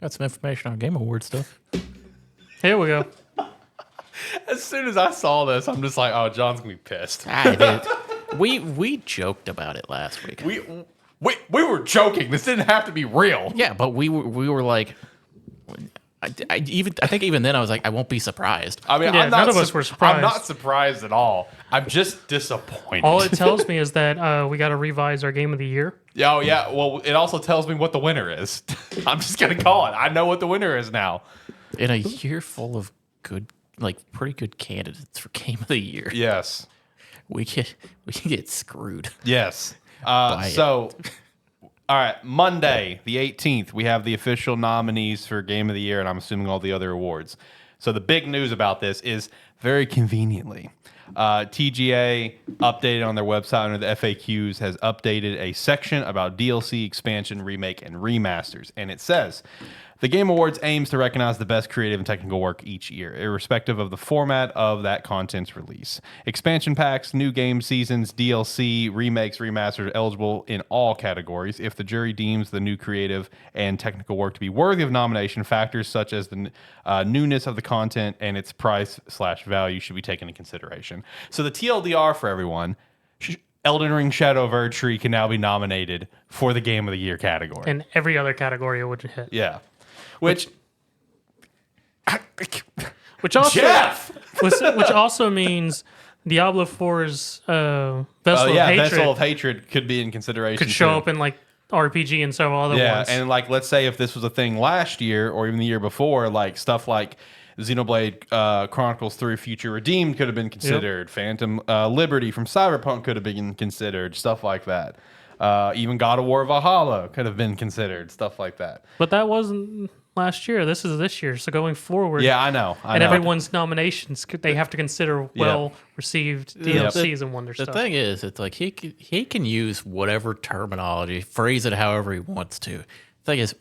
Got some information on Game Awards stuff. Here we go. As soon as I saw this, I'm just like, oh, John's gonna be pissed. We joked about it last week. We were joking. This didn't have to be real. Yeah, but we were like, I think even then I was like, I won't be surprised. I mean, Yeah, none of us were surprised. I'm not surprised at all. I'm just disappointed. All it tells me is that we got to revise our game of the year. Oh, yeah. Well, it also tells me what the winner is. I'm just going to call it. I know what the winner is now. In a year full of good, like pretty good candidates for Game of the Year, Yes. we can get screwed. Yes. Buy So, all right, Monday, the 18th, we have the official nominees for Game of the Year, and I'm assuming all the other awards. So the big news about this is very conveniently, TGA updated on their website under the FAQs has updated a section about DLC, expansion, remake, and remasters. And it says, the Game Awards aims to recognize the best creative and technical work each year, irrespective of the format of that content's release. Expansion packs, new game seasons, DLC, remakes, remasters are eligible in all categories. If the jury deems the new creative and technical work to be worthy of nomination, factors such as the newness of the content and its price/value should be taken into consideration. So the TLDR for everyone, Elden Ring Shadow of Erdtree can now be nominated for the Game of the Year category. And every other category it would hit. Yeah. Which also, Jeff! which also means Diablo 4's Vessel of Hatred Vessel of Hatred could be in consideration. could show too. up in like RPG and several other ones. And like, let's say if this was a thing last year or even the year before, like stuff like Xenoblade Chronicles 3 Future Redeemed could have been considered. Phantom Liberty from Cyberpunk could have been considered. Stuff like that. Even God of War Valhalla could have been considered. Stuff like that. But that wasn't last year. This is this year. So going forward, Yeah, I know. and everyone's nominations, they have to consider well-received DLCs and wonder The stuff. thing is, it's like he can use whatever terminology, phrase it however he wants to. The thing is,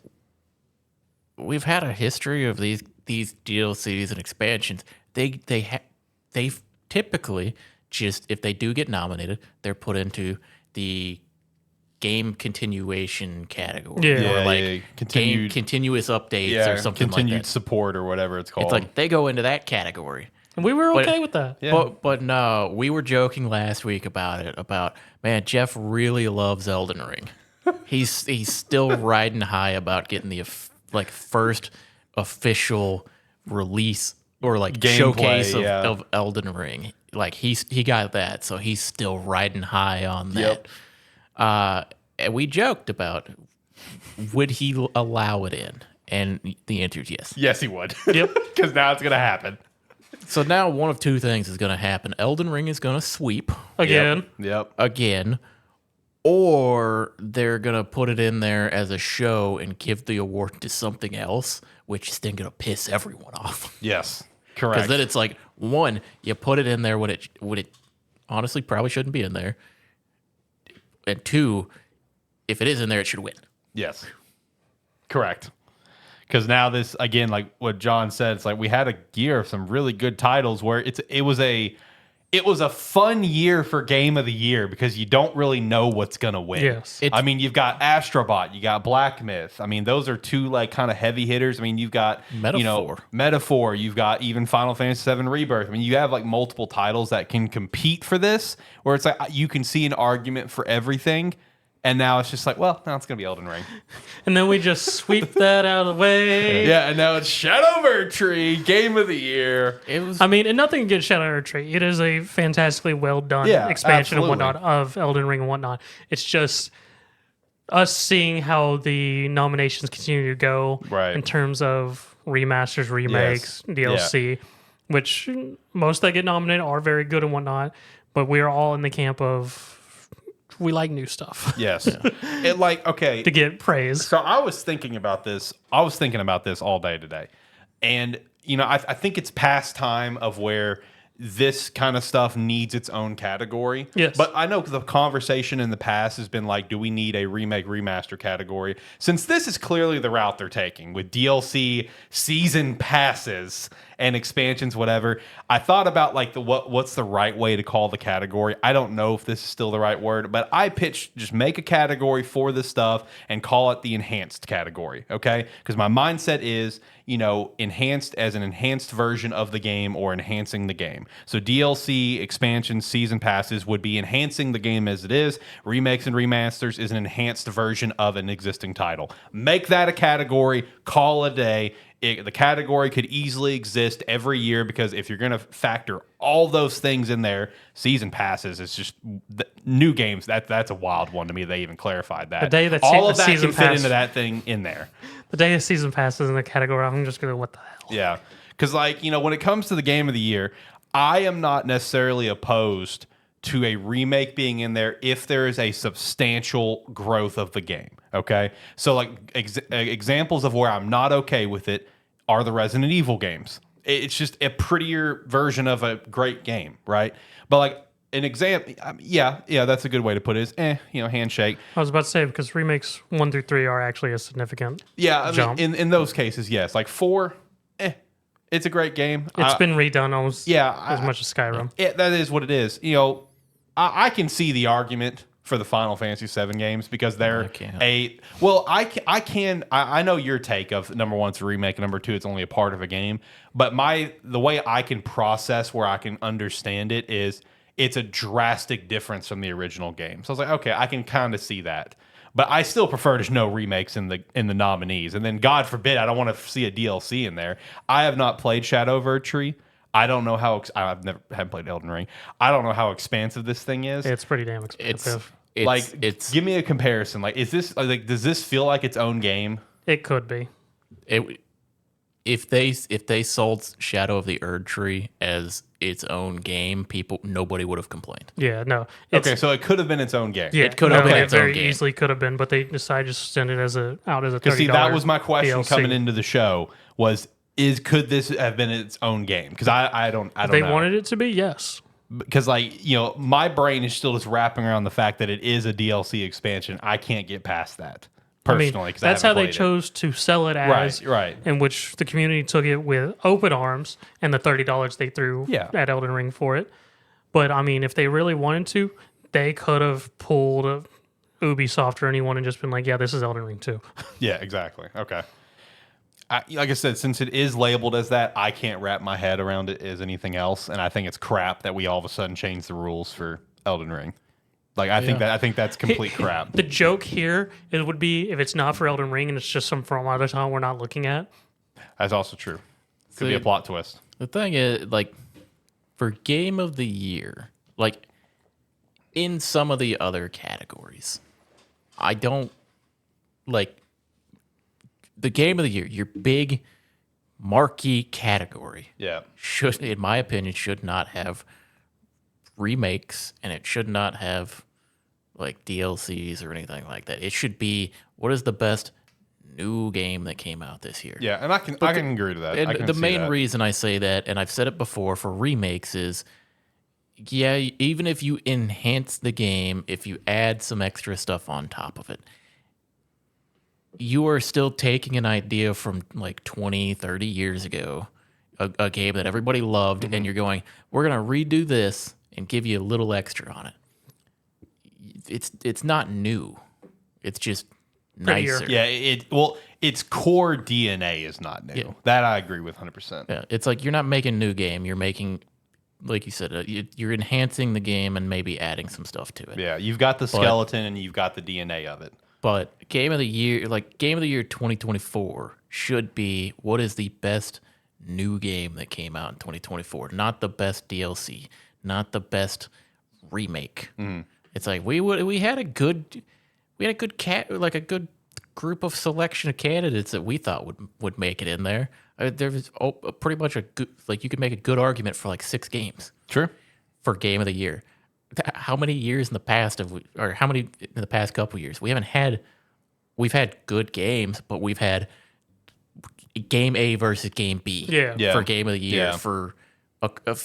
we've had a history of these DLCs and expansions. They typically just, if they do get nominated, they're put into the game continuation category, or like continuous updates or something like continued that. Support or whatever it's called. It's like they go into that category. And we were okay with that. Yeah. But no, we were joking last week about it. About, man, Jeff really loves Elden Ring. He's still riding high about getting the first official release or like Gameplay, showcase of Elden Ring. Like he got that, so he's still riding high on that. And we joked about, would he allow it in? And the answer is yes. Yes, he would. Yep. Because now it's going to happen. So now one of two things is going to happen. Elden Ring is going to sweep Again. Yep. again, or they're going to put it in there as a show and give the award to something else, which is then going to piss everyone off. Yes. Correct. Because then it's like, one, you put it in there when it honestly probably shouldn't be in there. And two, if it is in there, it should win. Yes. Correct. Because now this, again, like what John said, it's like we had a year of some really good titles where it was a fun year for Game of the Year because you don't really know what's going to win. Yes. I mean, you've got Astrobot, you got Black Myth. I mean, those are two like kind of heavy hitters. I mean, you've got Metaphor. You've got even Final Fantasy VII Rebirth. I mean, you have like multiple titles that can compete for this where it's like you can see an argument for everything. And now it's just like, well, now it's going to be Elden Ring. And then we just sweep that out of the way. Yeah, and now it's Shadow of Erdtree, Game of the Year. And nothing against Shadow of Erdtree. It is a fantastically well done expansion and whatnot of Elden Ring and whatnot. It's just us seeing how the nominations continue to go in terms of remasters, remakes, DLC, which most that get nominated are very good and whatnot. But we are all in the camp of we like new stuff. Yes. It like, okay. To get praise. So I was thinking about this. all day today. And, you know, I think it's past time of where this kind of stuff needs its own category. Yes. But I know the conversation in the past has been like, do we need a remake, remaster category? Since this is clearly the route they're taking with DLC season passes and expansions, whatever. I thought about like what's the right way to call the category. I don't know if this is still the right word, but I pitched just make a category for this stuff and call it the enhanced category, okay? Because my mindset is, enhanced as an enhanced version of the game or enhancing the game. So DLC, expansions, season passes would be enhancing the game as it is. Remakes and remasters is an enhanced version of an existing title. Make that a category, call it a day. The category could easily exist every year because if you're going to factor all those things in there, season passes is just new games. That's a wild one to me. They even clarified that. The day that all of the that season can fit pass, into that thing in there. The day the season passes in the category, I'm just going, what the hell? Yeah, because when it comes to the game of the year, I am not necessarily opposed to a remake being in there if there is a substantial growth of the game. Okay, so like examples of where I'm not okay with it are the Resident Evil games. It's just a prettier version of a great game, right? But like an example, yeah, that's a good way to put it. Is handshake. I was about to say because remakes 1 through 3 are actually a significant jump. In those cases, yes. Like 4, it's a great game. It's been redone almost as much as Skyrim. That is what it is. I can see the argument for the Final Fantasy VII games because they're I know your take of number 1's a remake and number 2 it's only a part of a game, but the way I can process where I can understand it is it's a drastic difference from the original game. So I was like, okay, I can kind of see that. But I still prefer there's no remakes in the nominees. And then God forbid I don't want to see a DLC in there. I have not played Shadow of Erdtree. I don't know how haven't played Elden Ring. I don't know how expansive this thing is. It's pretty damn expensive. Give me a comparison. Like, is this does this feel like its own game? It could be. If they sold Shadow of the Erdtree as its own game, nobody would have complained. Yeah, no. Okay, so it could have been its own game. Yeah, it could have been its own game. Very easily could have been, but they decided to send it out as a $30 See, that was my question DLC. coming into the show could this have been its own game? Because I don't know. They wanted it to be, yes. Because my brain is still just wrapping around the fact that it is a DLC expansion. I can't get past that personally. Because that's how they chose to sell it as, right? In which the community took it with open arms and the $30 they threw at Elden Ring for it. But I mean, if they really wanted to, they could have pulled a Ubisoft or anyone and just been like, "Yeah, this is Elden Ring too." Yeah, exactly. Okay. Like I said, since it is labeled as that, I can't wrap my head around it as anything else, and I think it's crap that we all of a sudden changed the rules for Elden Ring. Like I think that's complete crap. The joke here would be if it's not for Elden Ring and it's just some from other time we're not looking at. That's also true. Could be a plot twist. The thing is, like, for Game of the Year, like in some of the other categories, I don't like. The Game of the Year, your big marquee category, should, in my opinion, should not have remakes and it should not have like DLCs or anything like that. It should be what is the best new game that came out this year. Yeah, and I can agree to that. And the main reason I say that, and I've said it before for remakes, is even if you enhance the game, if you add some extra stuff on top of it, you are still taking an idea from like 20, 30 years ago, a game that everybody loved, and you're going, we're going to redo this and give you a little extra on it. It's not new. It's just nicer. Yeah, its core DNA is not new. Yeah. That I agree with 100%. Yeah, it's like you're not making a new game. You're making, like you said, you're enhancing the game and maybe adding some stuff to it. Yeah, you've got the skeleton and you've got the DNA of it. But Game of the Year 2024 should be what is the best new game that came out in 2024, not the best DLC, not the best remake. It's like we had a good good group of selection of candidates that we thought would make it in there. There was pretty much a good, like you could make a good argument for like 6 games. Sure. For Game of the Year. How many years in the past how many in the past couple years? We've had good games, but we've had game A versus game B for Game of the Year for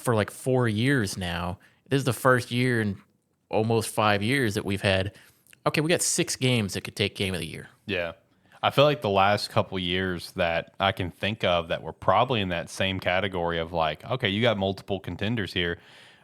like 4 years now. This is the first year in almost 5 years that we've had. Okay, we got 6 games that could take Game of the Year. Yeah, I feel like the last couple years that I can think of that were probably in that same category of like, okay, you got multiple contenders here,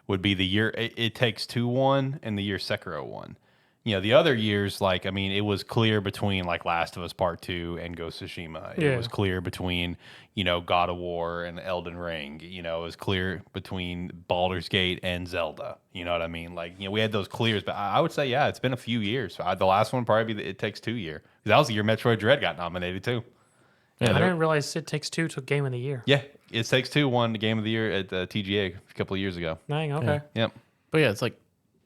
would be the year It Takes Two won and the year Sekiro won. The other years, like, I mean, it was clear between like Last of Us Part 2 and Ghost of Tsushima. It was clear between, God of War and Elden Ring. It was clear between Baldur's Gate and Zelda. You know what I mean? Like, we had those clears, but I would say, yeah, it's been a few years. The last one probably be the It Takes Two year. That was the year Metroid Dread got nominated too. I didn't realize It Takes Two took Game of the Year. Yeah, It Takes Two won the Game of the Year at TGA a couple of years ago. Dang, okay. Yep. But yeah, it's like,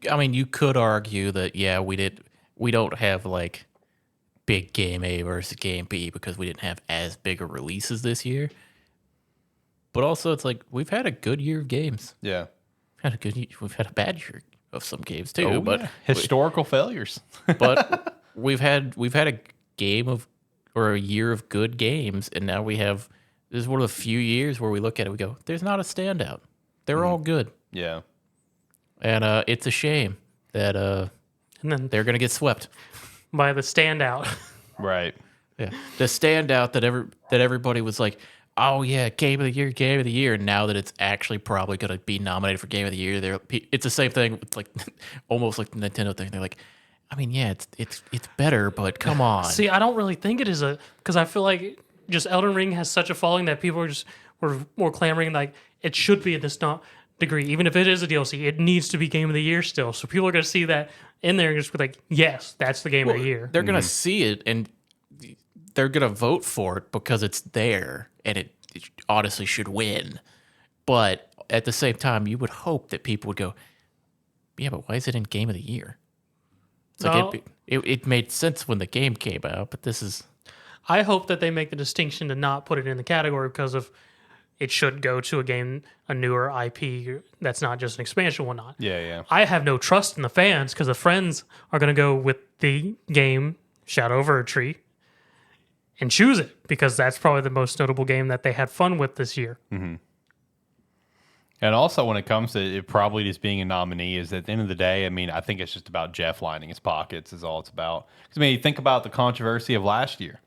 I mean, you could argue that, yeah, we don't have like big game A versus game B because we didn't have as big of releases this year. But also, it's like we've had a good year of games. Yeah. We've had a bad year of some games too. But historical failures. But we've had a a year of good games, and now this is one of the few years where we look at it, we go, there's not a standout. They're all good. Yeah. And it's a shame that and then they're going to get swept by the standout. Right. Yeah. The standout that everybody was like, oh yeah, game of the year. And now that it's actually probably going to be nominated for game of the year, it's the same thing. It's like almost like the Nintendo thing. They're like, I mean, yeah, it's better, but come on. See, I don't really think it is because I feel like just Elden Ring has such a following that people were more clamoring like it should be at this degree. Even if it is a DLC, it needs to be Game of the Year still. So people are going to see that in there and just be like, yes, that's the Game of the Year. They're going to see it and they're going to vote for it because it's there and it honestly should win. But at the same time, you would hope that people would go, yeah, but why is it in Game of the Year? It's like it made sense when the game came out, but this is... I hope that they make the distinction to not put it in the category because of it should go to a newer IP that's not just an expansion, whatnot. Yeah. I have no trust in the fans because the friends are going to go with the game Shadow of Erdtree and choose it because that's probably the most notable game that they had fun with this year. Mm-hmm. And also, when it comes to it probably just being a nominee, is at the end of the day, I mean, I think it's just about Jeff lining his pockets is all it's about. Because, I mean, you think about the controversy of last year.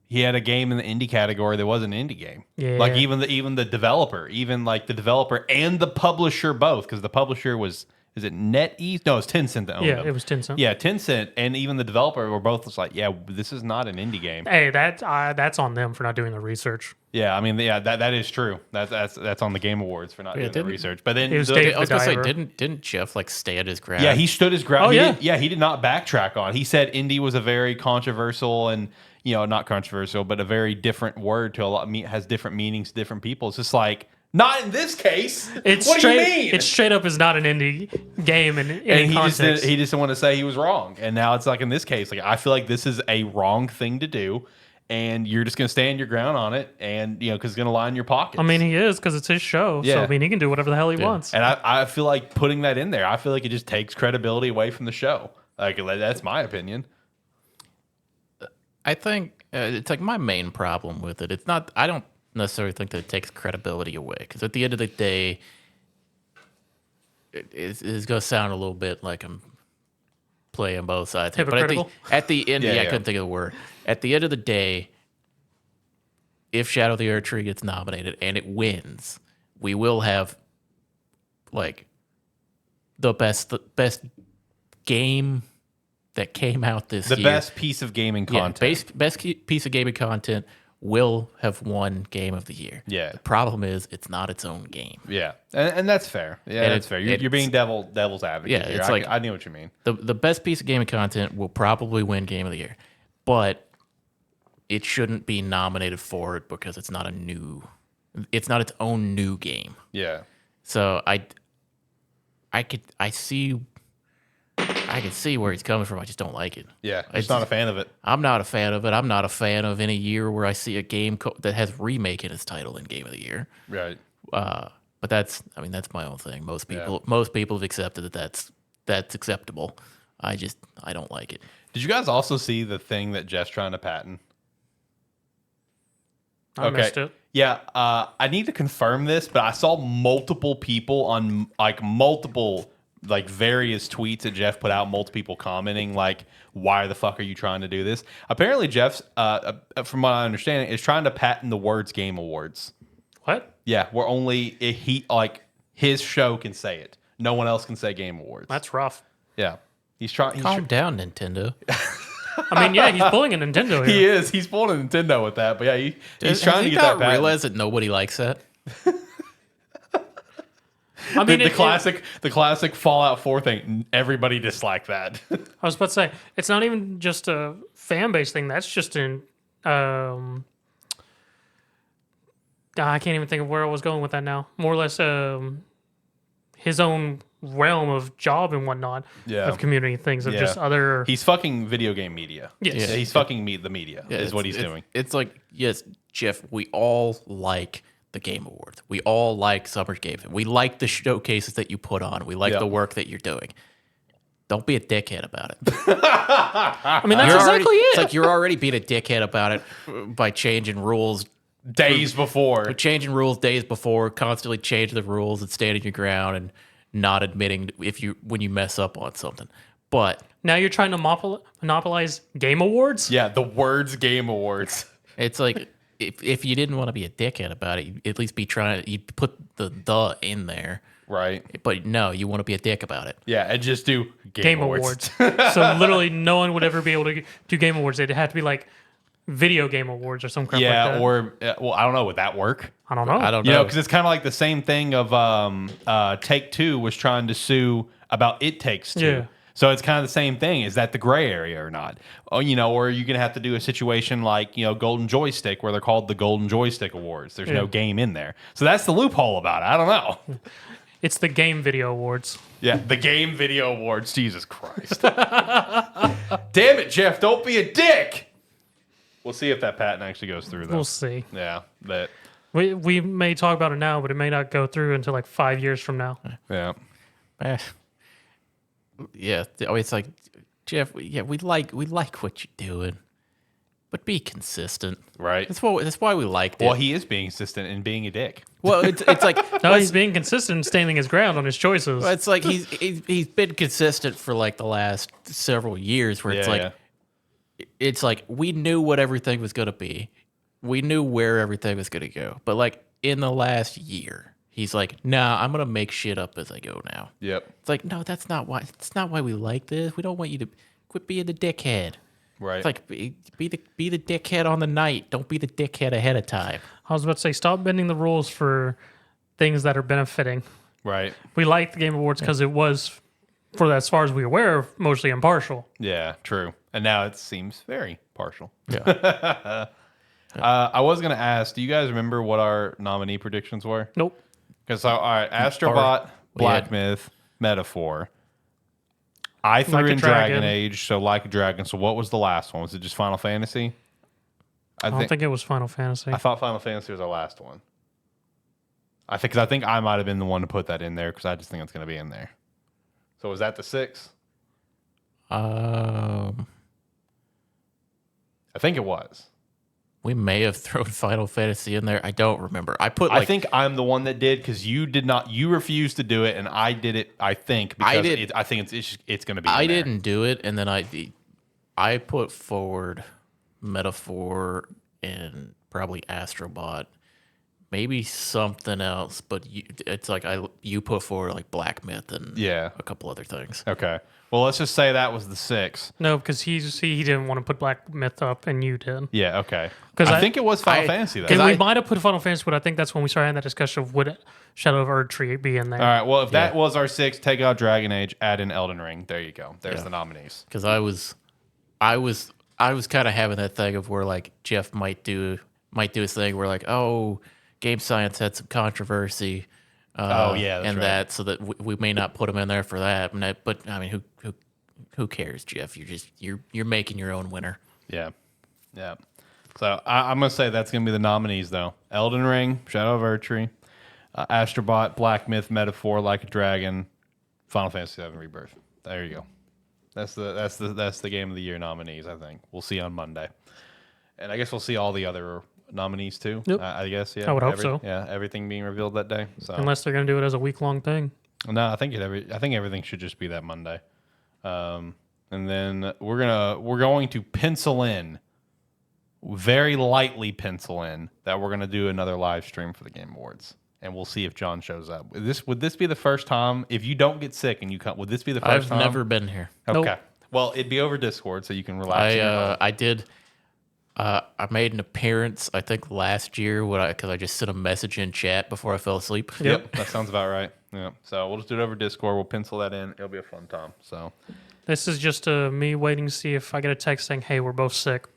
He had a game in the indie category that wasn't an indie game. Yeah. Like, even the developer, the developer and the publisher both, because the publisher was... Is it NetEase? No, it's Tencent that owned them. Yeah, it was Tencent. Yeah, Tencent and even the developer were both just like, yeah, this is not an indie game. Hey, that's on them for not doing the research. Yeah, I mean, yeah, that is true. That's on the Game Awards for not doing the research. But then I was gonna say, didn't Jeff like stand his ground? Yeah, he stood his ground. Oh, He did not backtrack on. He said indie was a very controversial and not controversial, but a very different word to a lot. Has different meanings to different people. It's just like. Not in this case. What do you mean? It straight up is not an indie game in he context. He just didn't want to say he was wrong. And now it's like in this case, like I feel like this is a wrong thing to do. And you're just going to stand your ground on it and, because it's going to line your pockets. I mean, he is because it's his show. Yeah. So, I mean, he can do whatever the hell he wants. And I feel like putting that in there, I feel like it just takes credibility away from the show. Like, that's my opinion. I think it's like my main problem with it. It's not, I don't necessarily think that it takes credibility away because at the end of the day, it's going to sound a little bit like I'm playing both sides. Hypocritical? But at the end, I couldn't think of the word. At the end of the day, if Shadow of the Erdtree gets nominated and it wins, we will have like the best game that came out this year. The best piece of gaming content. Best piece of gaming content will have won Game of the Year. Yeah. The problem is it's not its own game. Yeah, and that's fair. Yeah, that's fair. You're being devil's advocate. Yeah, here. it's like I know what you mean. The best piece of gaming content will probably win Game of the Year, but it shouldn't be nominated for it because it's not its own new game. Yeah. So I can see where he's coming from. I just don't like it. Yeah, I'm just not a fan of it. I'm not a fan of it. I'm not a fan of any year where I see a game that has remake in its title in Game of the Year. Right. But that's my own thing. Most people have accepted that that's acceptable. I don't like it. Did you guys also see the thing that Jeff's trying to patent? I missed it. Yeah, I need to confirm this, but I saw multiple people on multiple like various tweets that Jeff put out, multiple people commenting like, "Why the fuck are you trying to do this?" Apparently, Jeff's, from what I understand, is trying to patent the words Game Awards. What? Yeah, where only his show can say it. No one else can say Game Awards. That's rough. Yeah, he's trying. Calm down, Nintendo. I mean, yeah, he's pulling a Nintendo here. He is. He's pulling a Nintendo with that. But yeah, he's trying to get that back. Realize that nobody likes that. I mean, the classic Fallout 4 thing. Everybody disliked that. I was about to say, it's not even just a fan base thing. That's just I can't even think of where I was going with that now. More or less, his own realm of job and whatnot of community things of just other. He's fucking video game media. Yes. Yeah, he's fucking the media is what he's doing. It's like, yes, Jeff, we all like the Game Awards. We all like Summer Games. We like the showcases that you put on. We like the work that you're doing. Don't be a dickhead about it. I mean, that's exactly it. It's like you're already being a dickhead about it by changing rules days before. Changing rules days before, constantly changing the rules and standing your ground and not admitting when you mess up on something. But now you're trying to monopolize Game Awards? Yeah, the words Game Awards. It's like if you didn't want to be a dickhead about it, you'd at least be trying to you'd put the in there. Right. But no, you want to be a dick about it. Yeah, and just do Game Awards. So literally no one would ever be able to do Game Awards. It'd have to be like Video Game Awards or some crap like that. Or well, I don't know, would that work? I don't know. You know, because it's kind of like the same thing of Take-Two was trying to sue about It Takes Two. Yeah. So it's kind of the same thing. Is that the gray area or not? Oh, or you're gonna have to do a situation like Golden Joystick, where they're called the Golden Joystick Awards. There's no game in there, so that's the loophole about it. I don't know. It's the Game Video Awards. Yeah, the Game Video Awards. Jesus Christ! Damn it, Jeff! Don't be a dick. We'll see if that patent actually goes through, though. We'll see. Yeah, that. We may talk about it now, but it may not go through until like 5 years from now. Yeah. Yeah, it's like, Jeff. Yeah, we like what you're doing, but be consistent. Right. That's why we liked it. Well, he is being consistent and being a dick. Well, it's like no, he's being consistent and standing his ground on his choices. It's like he's been consistent for like the last several years, where it's like we knew what everything was going to be, we knew where everything was going to go, but like in the last year. He's like, nah, I'm gonna make shit up as I go now. Yep. It's like, no, that's not why. It's not why we like this. We don't want you to quit being the dickhead. Right. It's like be the dickhead on the night. Don't be the dickhead ahead of time. I was about to say, stop bending the rules for things that are benefiting. Right. We liked the Game Awards because it was, for as far as we're aware, mostly impartial. Yeah, true. And now it seems very partial. Yeah. I was gonna ask, do you guys remember what our nominee predictions were? Nope. Because all right, Astrobot, Black Myth, Metaphor. I threw Like a in Dragon Dragon. Age, so Like a Dragon. So what was the last one? Was it just Final Fantasy? I don't think it was Final Fantasy. I thought Final Fantasy was our last one. I think I might have been the one to put that in there because I just think it's going to be in there. So was that the 6? I think it was. We may have thrown Final Fantasy in there. I don't remember. I think I'm the one that did because you did not. You refused to do it, and I did it. I think because I think it's going to be. I didn't do it, and then I put forward Metaphor and probably Astrobot, maybe something else. But it's like you put forward like Black Myth and a couple other things. Okay. Well, let's just say that was the 6. No, because he didn't want to put Black Myth up, and you did. Yeah, okay. Because I think it was Final Fantasy, though. Because we might have put Final Fantasy, but I think that's when we started having that discussion of would Shadow of Erdtree be in there. All right, well, if that was our 6, take out Dragon Age, add in Elden Ring. There you go. There's the nominees. Because I was kind of having that thing of where like Jeff might do his thing where like, oh, Game Science had some controversy. That's and right. that, so that we may not put him in there for that. But I mean, who cares, Jeff? You're making your own winner. Yeah. So I'm gonna say that's gonna be the nominees though: Elden Ring, Shadow of Erdtree, Astrobot, Black Myth, Metaphor, Like a Dragon, Final Fantasy VII Rebirth. There you go. That's the Game of the Year nominees. I think we'll see on Monday, and I guess we'll see all the other nominees too. Yep. I guess. Yeah. I would hope so. Yeah. Everything being revealed that day. So Unless they're going to do it as a week-long thing. No, I think everything should just be that Monday. And then we're going to pencil in, very lightly pencil in, that we're gonna do another live stream for the Game Awards, and we'll see if John shows up. Would this be the first time? If you don't get sick and you come, would this be the first time? I've never been here. Okay. Nope. Well, it'd be over Discord, so you can relax. I did. I made an appearance, I think, last year because I just sent a message in chat before I fell asleep. Yep, that sounds about right. Yeah. So we'll just do it over Discord. We'll pencil that in. It'll be a fun time. So This is just me waiting to see if I get a text saying, "Hey, we're both sick."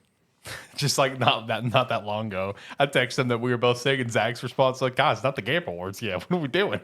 just like not that long ago, I texted him that we were both sick, and Zach's response like, "God, it's not the Game Awards yet. What are we doing?"